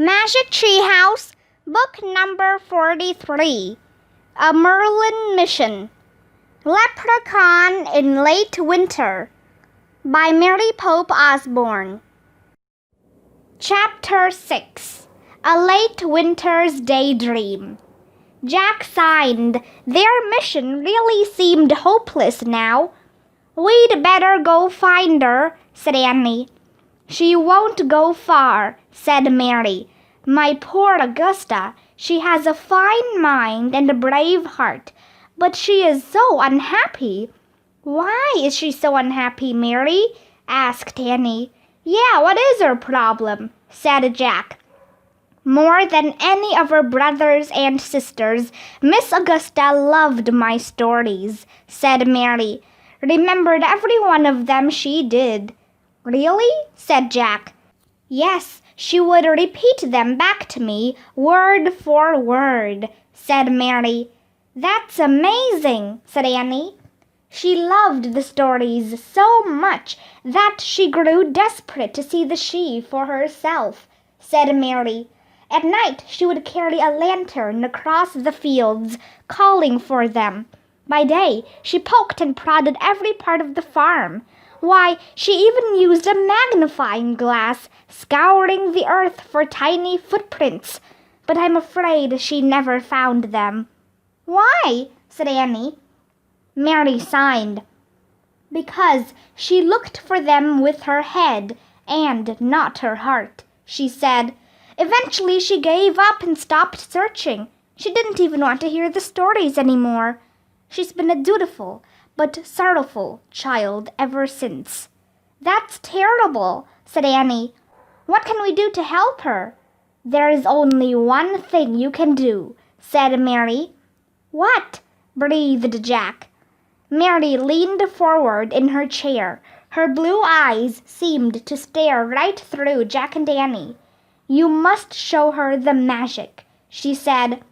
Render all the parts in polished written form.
Magic Tree House, Book Number 43, A Merlin Mission, Leprechaun in Late Winter, by Mary Pope Osborne. Chapter 6, A Late Winter's Daydream. Jack sighed. Their mission really seemed hopeless now. "We'd better go find her," said Annie. "She won't go far," said Mary. "My poor Augusta, she has a fine mind and a brave heart, but she is so unhappy." "Why is she so unhappy, Mary?" asked Annie. "Yeah, what is her problem?" said Jack. "More than any of her brothers and sisters, Miss Augusta loved my stories," said Mary. "Remembered every one of them she did." "Really?" said Jack. "Yes, she would repeat them back to me, word for word," said Mary. "That's amazing," said Annie. "She loved the stories so much that she grew desperate to see the she for herself," said Mary. "At night she would carry a lantern across the fields, calling for them. By day she poked and prodded every part of the farm. Why, she even used a magnifying glass, scouring the earth for tiny footprints. But I'm afraid she never found them." "Why?" said Annie. Mary sighed. "Because she looked for them with her head and not her heart," she said. "Eventually she gave up and stopped searching. She didn't even want to hear the stories anymore. She's been a dutiful but sorrowful child ever since." "That's terrible," said Annie. "What can we do to help her?" "There is only one thing you can do," said Mary. "What?" breathed Jack. Mary leaned forward in her chair. Her blue eyes seemed to stare right through Jack and Annie. "You must show her the magic," she said.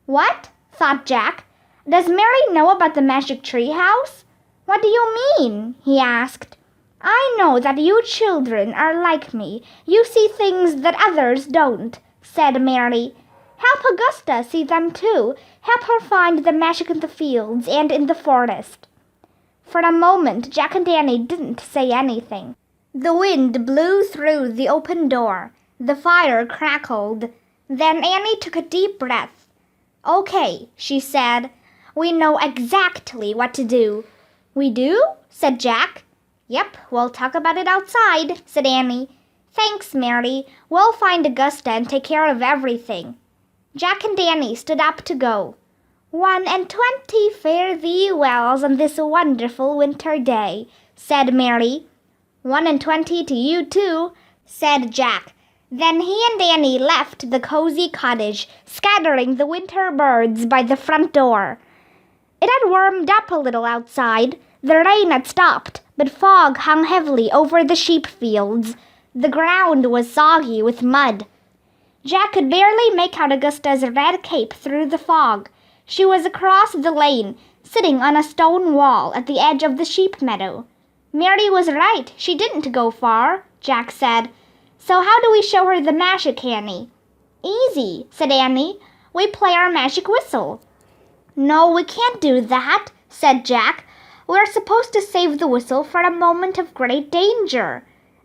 "What?" thought Jack. "Does Mary know about the magic tree house?" "What do you mean?" he asked. "I know that you children are like me. You see things that others don't," said Mary. "Help Augusta see them too. Help her find the magic in the fields and in the forest." For a moment Jack and Annie didn't say anything. The wind blew through the open door. The fire crackled. Then Annie took a deep breath. "Okay," she said. "We know exactly what to do." "We do?" said Jack. "Yep, we'll talk about it outside," said Annie. "Thanks, Mary. We'll find Augusta and take care of everything." Jack and Annie stood up to go. 1:20 fare thee well on this wonderful winter day," said Mary. 1:20 to you too," said Jack. Then he and Annie left the cozy cottage, scattering the winter birds by the front door. It had warmed up a little outside. The rain had stopped, but fog hung heavily over the sheep fields. The ground was soggy with mud. Jack could barely make out Augusta's red cape through the fog. She was across the lane, sitting on a stone wall at the edge of the sheep meadow. "Mary was right. She didn't go far," Jack said. "So how do we show her the magic, Annie?" "Easy," said Annie. "We play our magic whistle." "No, we can't do that," said Jack. "We're supposed to save the whistle for a moment of great danger."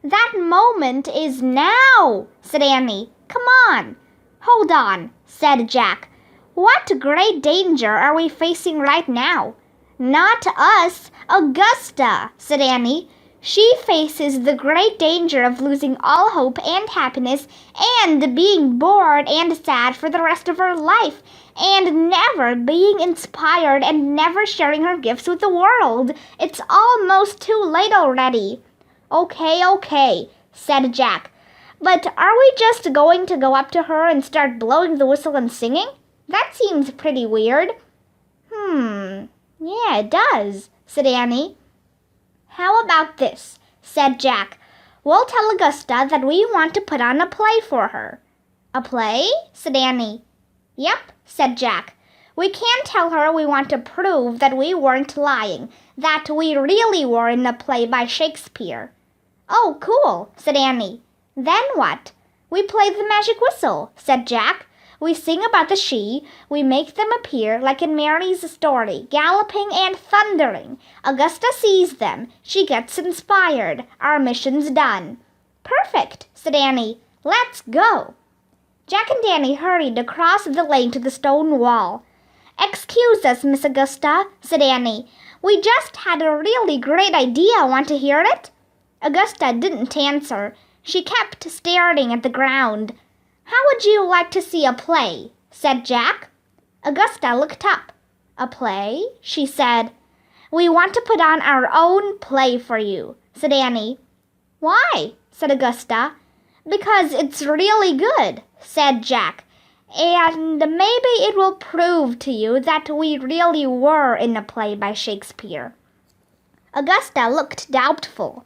"That moment is now," said Annie. "Come on." "Hold on," said Jack. "What great danger are we facing right now?" "Not us, Augusta," said Annie. "She faces the great danger of losing all hope and happiness and being bored and sad for the rest of her life and never being inspired and never sharing her gifts with the world. It's almost too late already." Okay, said Jack. "But are we just going to go up to her and start blowing the whistle and singing? That seems pretty weird." Yeah, it does," said Annie. "How about this?" said Jack. "We'll tell Augusta that we want to put on a play for her." "A play?" said Annie. "Yep," said Jack. "We can tell her we want to prove that we weren't lying, that we really were in a play by Shakespeare." "Oh, cool," said Annie. "Then what?" We play the magic whistle, said Jack. We sing about the she, we make them appear like in Mary's story, galloping and thundering. Augusta sees them. She gets inspired. Our mission's done. Perfect, said Annie. Let's go. Jack and Danny hurried across the lane to the stone wall. Excuse us, Miss Augusta, said Annie. We just had a really great idea. Want to hear it? Augusta didn't answer. She kept staring at the ground. How would you like to see a play? Said Jack. Augusta looked up. A play? She said. We want to put on our own play for you, said Annie. Why? Said Augusta. Because it's really good, said Jack. And maybe it will prove to you that we really were in a play by Shakespeare. Augusta looked doubtful.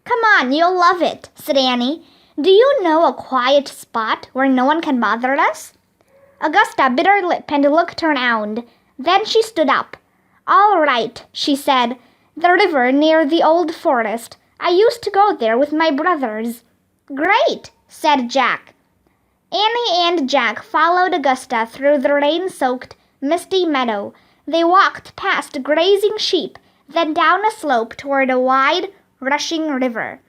Come on, you'll love it, said Annie. Do you know a quiet spot where no one can bother us? Augusta bit her lip and looked around. Then she stood up. All right, she said. The river near the old forest. I used to go there with my brothers. Great, said Jack. Annie and Jack followed Augusta through the rain-soaked, misty meadow. They walked past grazing sheep, then down a slope toward a wide, rushing river.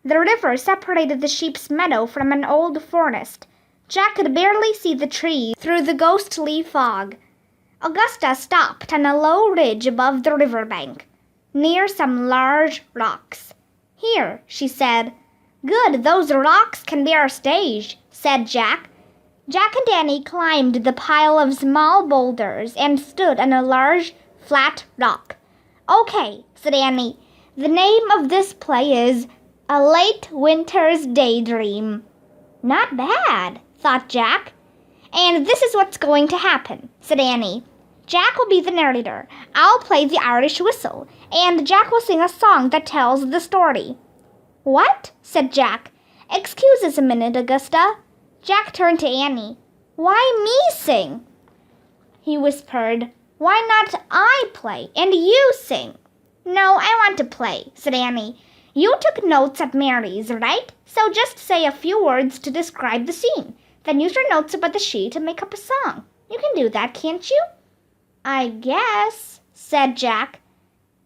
The river separated the sheep's meadow from an old forest. Jack could barely see the trees through the ghostly fog. Augusta stopped on a low ridge above the river bank, near some large rocks. Here, she said. Good, those rocks can be our stage, said Jack. Jack and Danny climbed the pile of small boulders and stood on a large, flat rock. Okay, said Annie. The name of this play is A Late Winter's Daydream. Not bad, thought Jack. And this is what's going to happen, said Annie. Jack will be the narrator. I'll play the Irish whistle, and Jack will sing a song that tells the story. What? Said Jack. Excuse us a minute, Augusta. Jack turned to Annie. Why me sing? He whispered. Why not I play and you sing? No, I want to play, said Annie. You took notes at Mary's, right? So just say a few words to describe the scene. Then use your notes about the she to make up a song. You can do that, can't you? I guess, said Jack.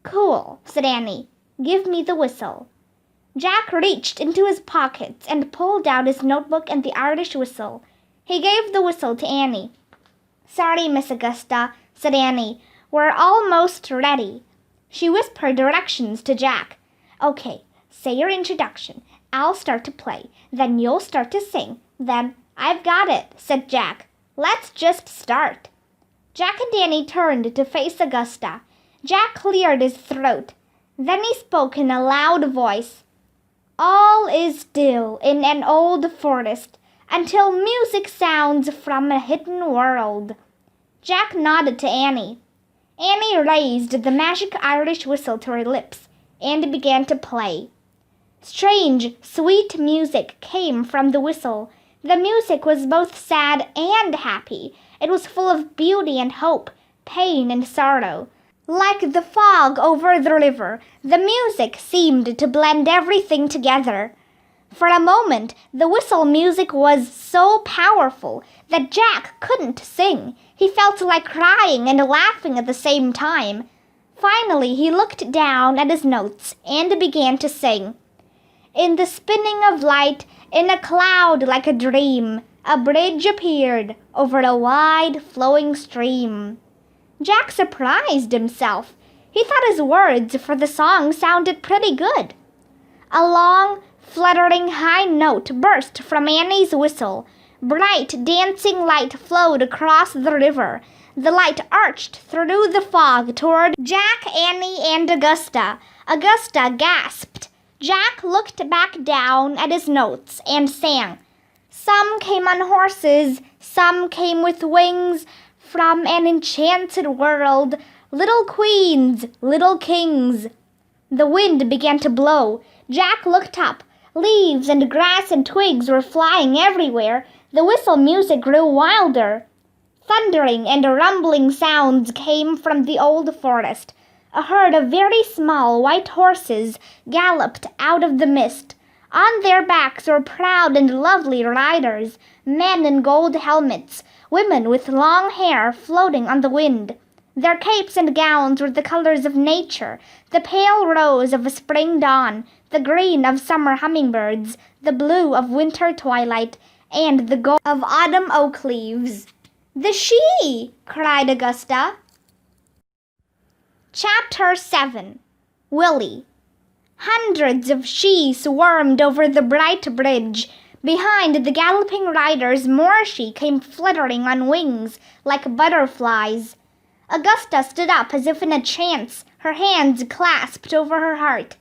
Cool, said Annie. Give me the whistle. Jack reached into his pockets and pulled out his notebook and the Irish whistle. He gave the whistle to Annie. Sorry, Miss Augusta, said Annie. We're almost ready. She whispered directions to Jack. Okay, say your introduction. I'll start to play. Then you'll start to sing. Then, I've got it, said Jack. Let's just start. Jack and Danny turned to face Augusta. Jack cleared his throat. Then he spoke in a loud voice. All is still in an old forest until music sounds from a hidden world. Jack nodded to Annie. Annie raised the magic Irish whistle to her lips and began to play. Strange, sweet music came from the whistle. The music was both sad and happy. It was full of beauty and hope, pain and sorrow. Like the fog over the river, the music seemed to blend everything together. For a moment, the whistle music was so powerful that Jack couldn't sing. He felt like crying and laughing at the same time. Finally, he looked down at his notes and began to sing. In the spinning of light, in a cloud like a dream, a bridge appeared over a wide flowing stream. Jack surprised himself. He thought his words for the song sounded pretty good. A long, fluttering high note burst from Annie's whistle. Bright, dancing light flowed across the river. The light arched through the fog toward Jack, Annie, and Augusta. Augusta gasped. Jack looked back down at his notes and sang. Some came on horses, some came with wings, from an enchanted world, little queens, little kings. The wind began to blow. Jack looked up. Leaves and grass and twigs were flying everywhere. The whistle music grew wilder. Thundering and rumbling sounds came from the old forest. A herd of very small white horses galloped out of the mist. On their backs were proud and lovely riders, men in gold helmets, women with long hair floating on the wind. Their capes and gowns were the colors of nature, the pale rose of a spring dawn, the green of summer hummingbirds, the blue of winter twilight, and the gold of autumn oak leaves. "The Sidhe!" cried Augusta. Chapter 7. Willie. Hundreds of Sidhe swarmed over the bright bridge. Behind the galloping riders, more Sidhe came fluttering on wings like butterflies. Augusta stood up as if in a trance, her hands clasped over her heart.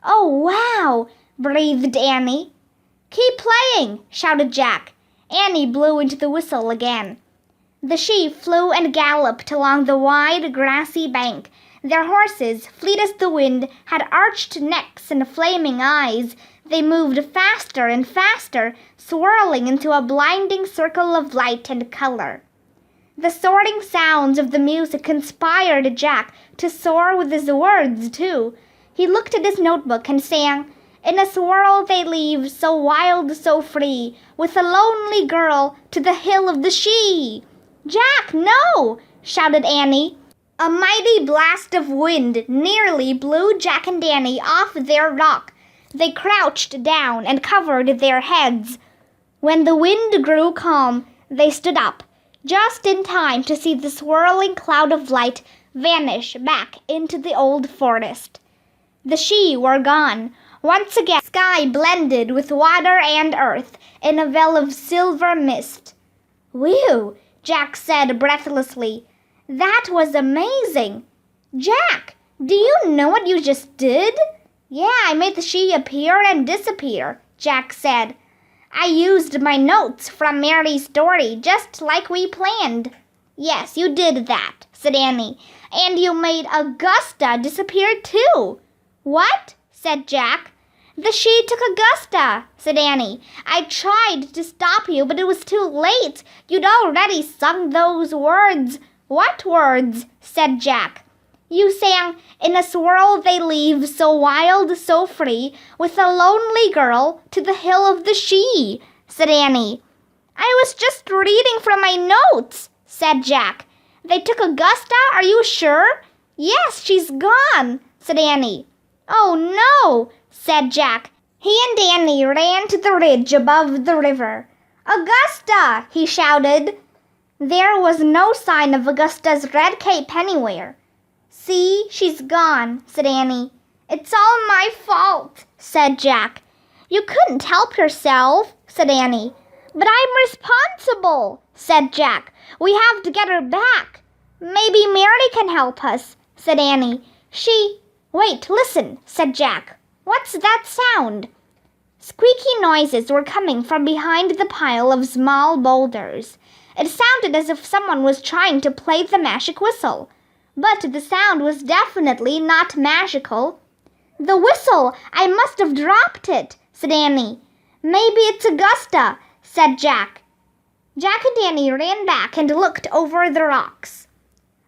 "Oh, wow!" breathed Annie. "Keep playing!" shouted Jack. Annie blew into the whistle again. The Sidhe flew and galloped along the wide, grassy bank. Their horses, fleet as the wind, had arched necks and flaming eyes. They moved faster and faster, swirling into a blinding circle of light and color. The soaring sounds of the music inspired Jack to soar with his words, too. He looked at his notebook and sang, "In a swirl they leave, so wild, so free, with a lonely girl to the hill of the Sidhe." "Jack, no!" shouted Annie. A mighty blast of wind nearly blew Jack and Annie off their rock. They crouched down and covered their heads. When the wind grew calm, they stood up, just in time to see the swirling cloud of light vanish back into the old forest. The Sidhe were gone. Once again, the sky blended with water and earth in a veil of silver mist. "Whew!" Jack said breathlessly. "That was amazing!" "Jack, do you know what you just did?" "Yeah, I made the Sidhe appear and disappear," Jack said. "I used my notes from Mary's story just like we planned." "Yes, you did that," said Annie. "And you made Augusta disappear too." "What?" said Jack. "The Sidhe took Augusta," said Annie. "I tried to stop you, but it was too late. You'd already sung those words." "What words?" said Jack. "You sang, 'In a swirl they leave, so wild, so free, with a lonely girl to the hill of the Sidhe,'" said Annie. "I was just reading from my notes," said Jack. "They took Augusta, are you sure?" "Yes, she's gone," said Annie. "Oh, no," said Jack. He and Annie ran to the ridge above the river. "Augusta!" he shouted. There was no sign of Augusta's red cape anywhere. "See, she's gone," said Annie. "It's all my fault," said Jack. "You couldn't help yourself," said Annie. "But I'm responsible," said Jack. "We have to get her back." "Maybe Mary can help us," said Annie. "Wait, listen," said Jack. "What's that sound?" Squeaky noises were coming from behind the pile of small boulders. It sounded as if someone was trying to play the magic whistle. But the sound was definitely not magical. "The whistle! I must have dropped it," said Annie. "Maybe it's Augusta," said Jack. Jack and Annie ran back and looked over the rocks.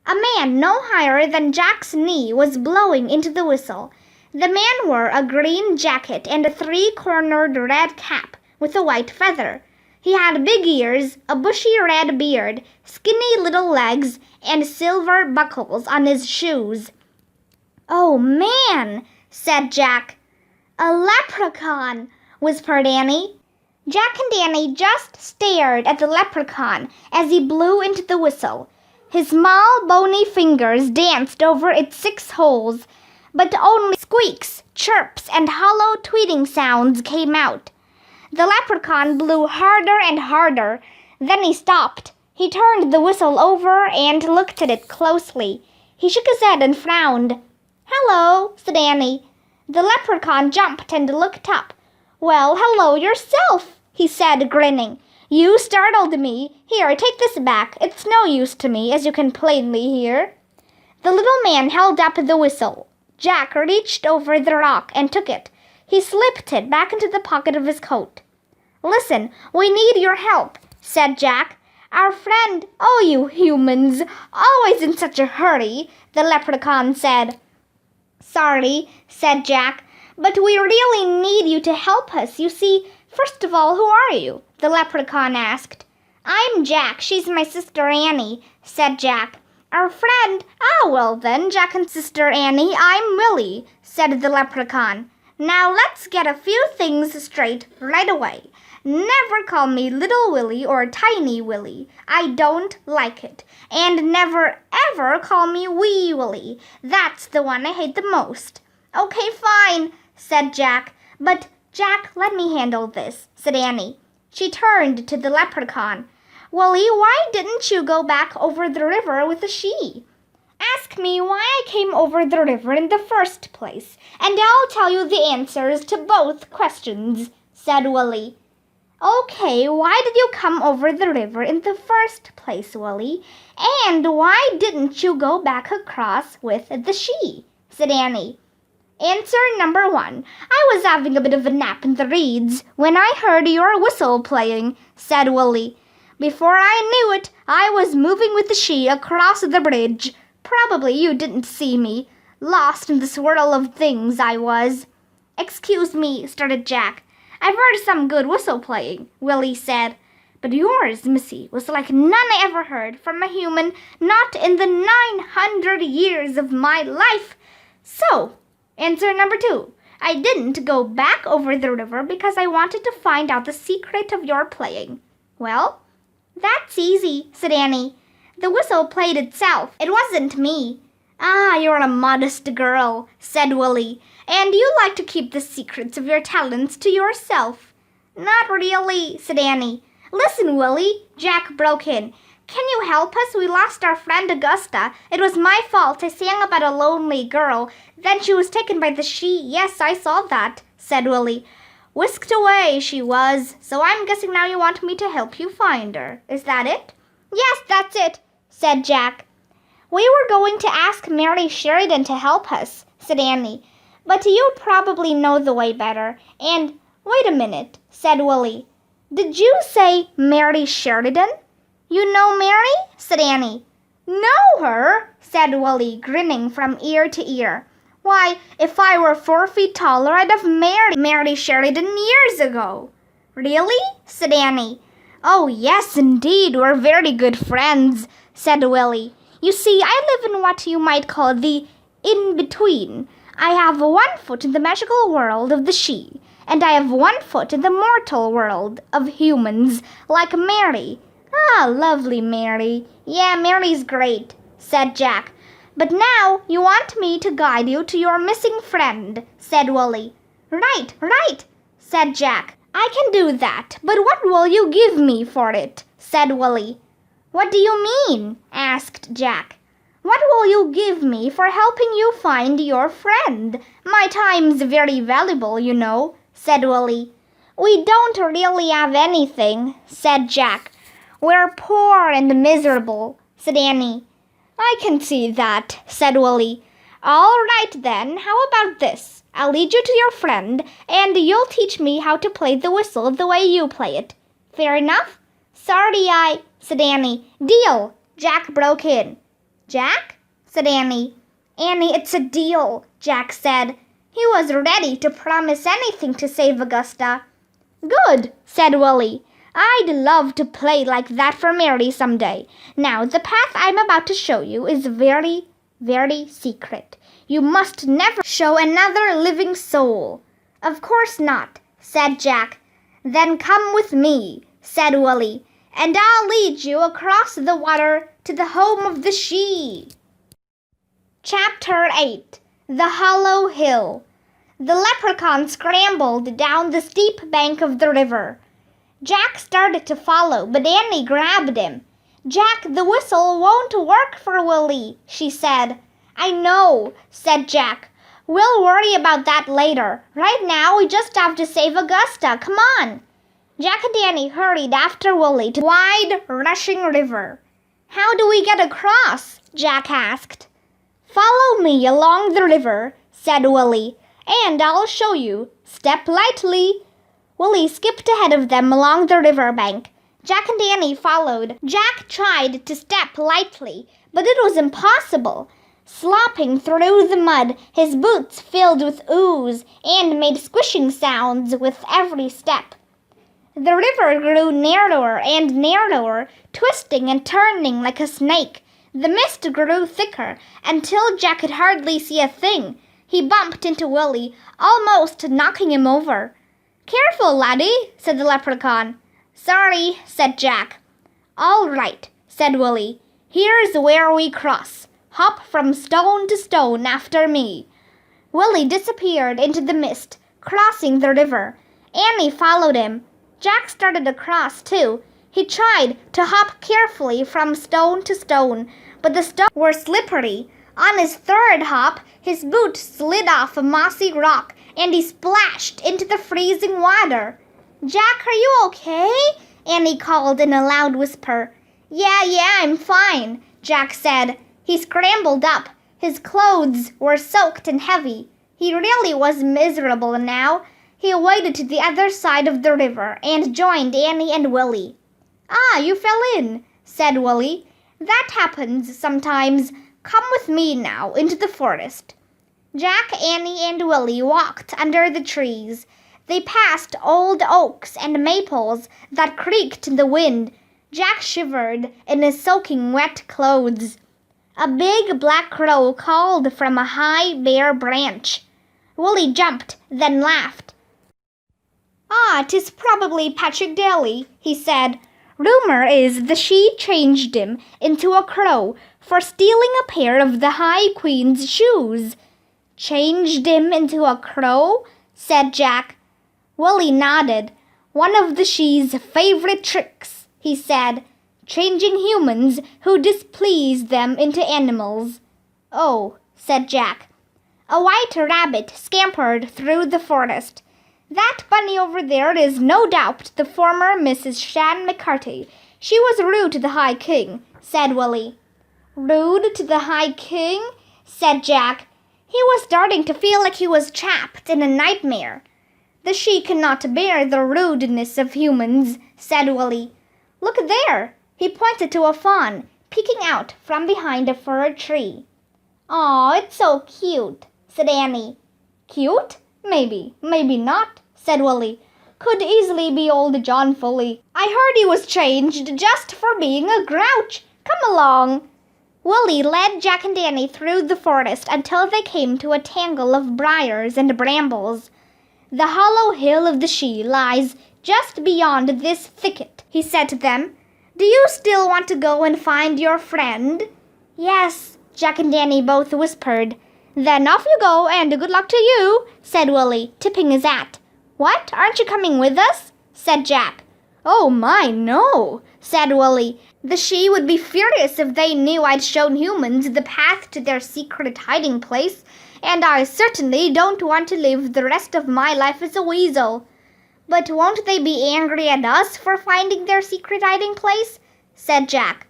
A man no higher than Jack's knee was blowing into the whistle. The man wore a green jacket and a three-cornered red cap with a white feather. He had big ears, a bushy red beard, skinny little legs, and silver buckles on his shoes. "Oh, man," said Jack. "A leprechaun," whispered Annie. Jack and Annie just stared at the leprechaun as he blew into the whistle. His small, bony fingers danced over its 6 holes, but only squeaks, chirps, and hollow tweeting sounds came out. The leprechaun blew harder and harder. Then he stopped. He turned the whistle over and looked at it closely. He shook his head and frowned. "Hello," said Annie. The leprechaun jumped and looked up. "Well, hello yourself," he said, grinning. "You startled me. Here, take this back. It's no use to me, as you can plainly hear." The little man held up the whistle. Jack reached over the rock and took it. He slipped it back into the pocket of his coat. "Listen, we need your help," said Jack. "Our friend—" "Oh, you humans, always in such a hurry," the leprechaun said. "Sorry," said Jack, But we really need you to help us. You see, first of all, who are you? The leprechaun asked. I'm Jack. She's my sister Annie, said Jack. Our friend? Ah, well then, Jack and sister Annie, I'm Willie, said the leprechaun. Now let's get a few things straight right away. Never call me Little Willie or Tiny Willie. I don't like it. And never ever call me Wee Willie. That's the one I hate the most. Okay, fine, said Jack. But, Jack, let me handle this, said Annie. She turned to the leprechaun. Willie, why didn't you go back over the river with the she? Ask me why I came over the river in the first place, and I'll tell you the answers to both questions, said Willie. Okay, why did you come over the river in the first place, Willie? And why didn't you go back across with the she? Said Annie. Answer number 1. I was having a bit of a nap in the reeds when I heard your whistle playing, said Willie. Before I knew it, I was moving with the she across the bridge. Probably you didn't see me. Lost in the swirl of things, I was. Excuse me, started Jack. I've heard some good whistle playing, Willie said. But yours, Missy, was like none I ever heard from a human, not in the 900 years of my life. So, answer number 2. I didn't go back over the river because I wanted to find out the secret of your playing. Well, that's easy, said Annie. The whistle played itself. It wasn't me. Ah, you're a modest girl, said Willie, and you like to keep the secrets of your talents to yourself. Not really, said Annie. Listen, Willie, Jack broke in. Can you help us? We lost our friend Augusta. It was my fault. I sang about a lonely girl. Then she was taken by the she. Yes, I saw that, said Willie. Whisked away she was, so I'm guessing now you want me to help you find her. Is that it? Yes, that's it, said Jack. We were going to ask Mary Sheridan to help us, said Annie. But you probably know the way better. And, wait a minute, said Willie. Did you say Mary Sheridan? You know Mary? Said Annie. Know her? Said Willie, grinning from ear to ear. Why, if I were 4 feet taller, I'd have married Mary Sheridan years ago. Really? Said Annie. Oh, yes, indeed, we're very good friends, said Willie. You see, I live in what you might call the in-between. I have 1 foot in the magical world of the she, and I have 1 foot in the mortal world of humans, like Mary. Ah, lovely Mary. Yeah, Mary's great, said Jack. But now you want me to guide you to your missing friend, said Willie. Right, said Jack. I can do that, but what will you give me for it? Said Willie. What do you mean? Asked Jack. What will you give me for helping you find your friend? My time's very valuable, you know, said Willie. We don't really have anything, said Jack. We're poor and miserable, said Annie. I can see that, said Willie. All right then, how about this? I'll lead you to your friend, and you'll teach me how to play the whistle the way you play it. Fair enough? Sorry, said Annie. Deal, Jack broke in. Jack? Said Annie. Annie, it's a deal, Jack said. He was ready to promise anything to save Augusta. Good, said Willie. I'd love to play like that for Mary someday. Now, the path I'm about to show you is very, very secret. You must never show another living soul. Of course not, said Jack. Then come with me, said Willie, and I'll lead you across the water to the home of the she. Chapter 8. The Hollow Hill. The leprechaun scrambled down the steep bank of the river. Jack started to follow, but Annie grabbed him. Jack, the whistle won't work for Willie, she said. I know, said Jack. We'll worry about that later. Right now, we just have to save Augusta. Come on. Jack and Annie hurried after Willie to the wide, rushing river. How do we get across? Jack asked. Follow me along the river, said Willie, and I'll show you. Step lightly. Willie skipped ahead of them along the river bank. Jack and Annie followed. Jack tried to step lightly, but it was impossible. slopping through the mud, his boots filled with ooze and made squishing sounds with every step. The river grew narrower and narrower, twisting and turning like a snake. The mist grew thicker until Jack could hardly see a thing. He bumped into Willie, almost knocking him over. "Careful, laddie," said the leprechaun. "Sorry," said Jack. "All right," said Willie. "Here's where we cross. Hop from stone to stone after me." Willie disappeared into the mist, crossing the river. Annie followed him. Jack started across, too. He tried to hop carefully from stone to stone, but the stones were slippery. On his third hop, his boot slid off a mossy rock, and he splashed into the freezing water. "Jack, are you okay?" Annie called in a loud whisper. Yeah, I'm fine," Jack said. He scrambled up. His clothes were soaked and heavy. He really was miserable now. He waded to the other side of the river and joined Annie and Willie. "Ah, you fell in," said Willie. "That happens sometimes. Come with me now into the forest." Jack, Annie, and Willie walked under the trees. They passed old oaks and maples that creaked in the wind. Jack shivered in his soaking wet clothes. A big black crow called from a high bare branch. Willie jumped, then laughed. "Ah, 'tis probably Patrick Daly," he said. "Rumor is the she changed him into a crow for stealing a pair of the High Queen's shoes." "Changed him into a crow?" said Jack. Willie nodded. "One of the she's favorite tricks," he said. "Changing humans who displease them into animals." "Oh," said Jack. A white rabbit scampered through the forest. "That bunny over there is no doubt the former Mrs. Shan McCarthy. She was rude to the High King," said Willie. "Rude to the High King?" said Jack. He was starting to feel like he was trapped in a nightmare. "The she cannot bear the rudeness of humans," said Willie. "Look there!" He pointed to a fawn, peeking out from behind a fir tree. "Aw, it's so cute," said Annie. "Cute? Maybe not," said Willie. "Could easily be old John Foley. I heard he was changed just for being a grouch. Come along." Willie led Jack and Annie through the forest until they came to a tangle of briars and brambles. "The hollow hill of the She lies just beyond this thicket," he said to them. "Do you still want to go and find your friend?" "Yes," Jack and Annie both whispered. "Then off you go, and good luck to you," said Willie, tipping his hat. "What, aren't you coming with us?" said Jack. "Oh my, no," said Willie. "The she would be furious if they knew I'd shown humans the path to their secret hiding place, and I certainly don't want to live the rest of my life as a weasel." "But won't they be angry at us for finding their secret hiding place?" said Jack.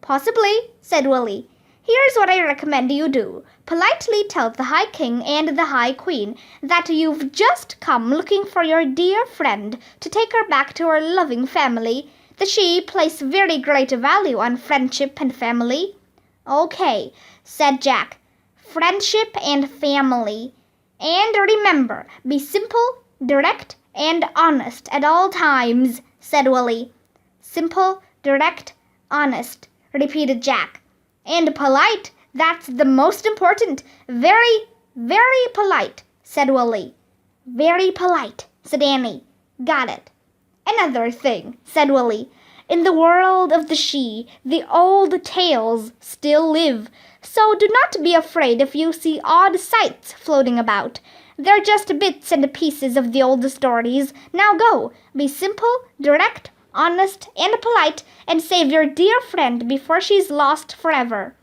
"Possibly," said Willie. "Here's what I recommend you do. Politely tell the High King and the High Queen that you've just come looking for your dear friend to take her back to her loving family. The she place very great value on friendship and family." "Okay," said Jack. "Friendship and family. And remember, be simple, direct, and honest at all times," said Willie. "Simple, direct, honest," repeated Jack. "And polite, that's the most important. Very, very polite," said Willie. "Very polite," said Annie. "Got it." "Another thing," said Willie. "In the world of the she, the old tales still live. So do not be afraid if you see odd sights floating about. They're just bits and pieces of the old stories. Now go, be simple, direct, honest, and polite, and save your dear friend before she's lost forever."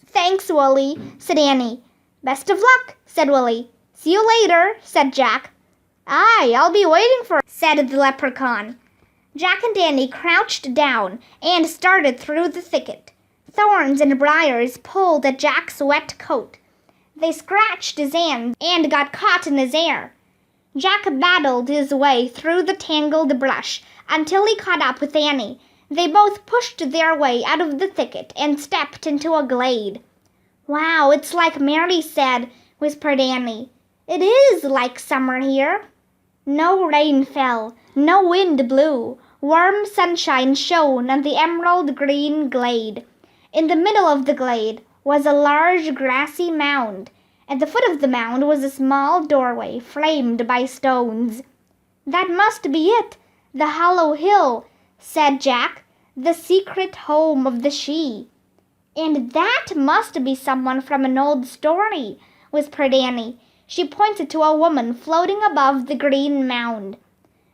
"Thanks, Willie," said Annie. "Best of luck," said Willie. "See you later," said Jack. "Aye, I'll be waiting for," said the leprechaun. Jack and Annie crouched down and started through the thicket. Thorns and briars pulled at Jack's wet coat. They scratched his hands and got caught in his hair. Jack battled his way through the tangled brush until he caught up with Annie. They both pushed their way out of the thicket and stepped into a glade. Wow, it's like Mary said, whispered Annie. It is like summer here. No rain fell, no wind blew. Warm sunshine shone on the emerald green glade. In the middle of the glade was a large grassy mound. At the foot of the mound was a small doorway framed by stones. That must be it, the hollow hill, said Jack, the secret home of the Sidhe. And that must be someone from an old story, whispered Annie. She pointed to a woman floating above the green mound.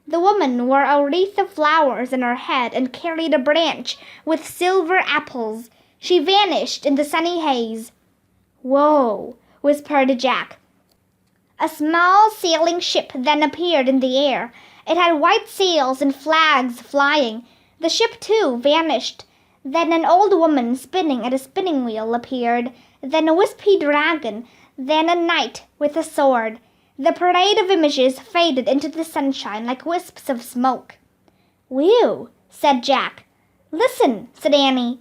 The woman wore a wreath of flowers on her head and carried a branch with silver apples. She vanished in the sunny haze. Whoa, whispered Jack. A small sailing ship then appeared in the air. It had white sails and flags flying. The ship, too, vanished. Then an old woman spinning at a spinning wheel appeared. Then a wispy dragon. Then a knight with a sword. The parade of images faded into the sunshine like wisps of smoke. Whew, said Jack. Listen, said Annie.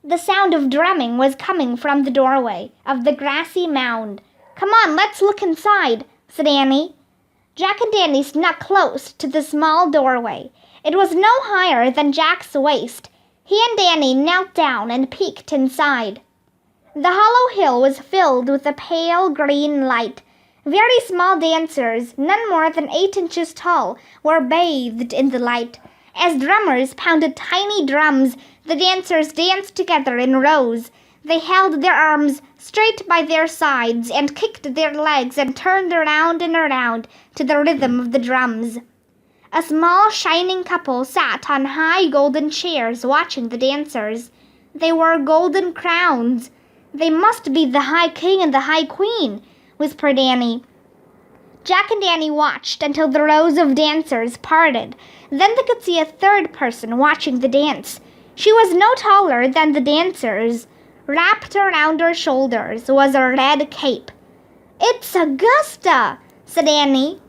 The sound of drumming was coming from the doorway of the grassy mound. Come on, let's look inside, said Annie. Jack and Annie snuck close to the small doorway. It was no higher than Jack's waist. He and Annie knelt down and peeked inside. The hollow hill was filled with a pale green light. Very small dancers, none more than 8 inches tall, were bathed in the light. As drummers pounded tiny drums, the dancers danced together in rows. They held their arms straight by their sides and kicked their legs and turned around and around to the rhythm of the drums. A small shining couple sat on high golden chairs watching the dancers. They wore golden crowns. They must be the High King and the High Queen, whispered Annie. Jack and Annie watched until the rows of dancers parted. Then they could see a third person watching the dance. She was no taller than the dancers. Wrapped around her shoulders was a red cape. It's Augusta, said Annie.